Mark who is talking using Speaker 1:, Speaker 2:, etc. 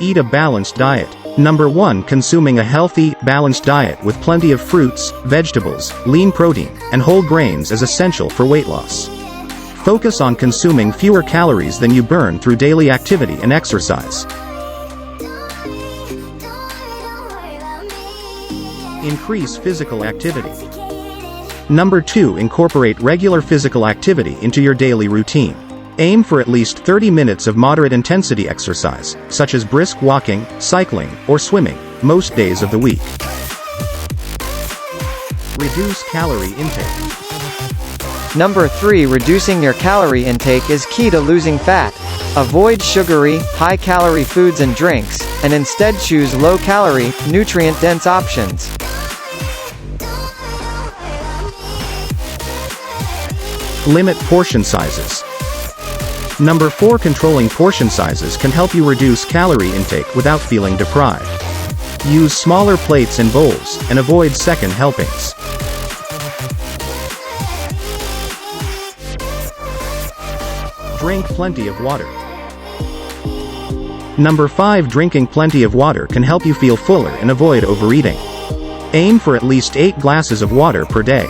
Speaker 1: Eat a balanced diet. Number 1. Consuming a healthy, balanced diet with plenty of fruits, vegetables, lean protein, and whole grains is essential for weight loss. Focus on consuming fewer calories than you burn through daily activity and exercise. Increase physical activity. Number 2. Incorporate regular physical activity into your daily routine. Aim for at least 30 minutes of moderate intensity exercise, such as brisk walking, cycling, or swimming, most days of the week. Reduce calorie intake.
Speaker 2: Number 3. Reducing your calorie intake is key to losing fat. Avoid sugary, high-calorie foods and drinks, and instead choose low-calorie, nutrient-dense options.
Speaker 1: Limit portion sizes. Number 4. Controlling portion sizes can help you reduce calorie intake without feeling deprived. Use smaller plates and bowls, and avoid second helpings. Drink plenty of water. Number 5. Drinking plenty of water can help you feel fuller and avoid overeating. Aim for at least 8 glasses of water per day.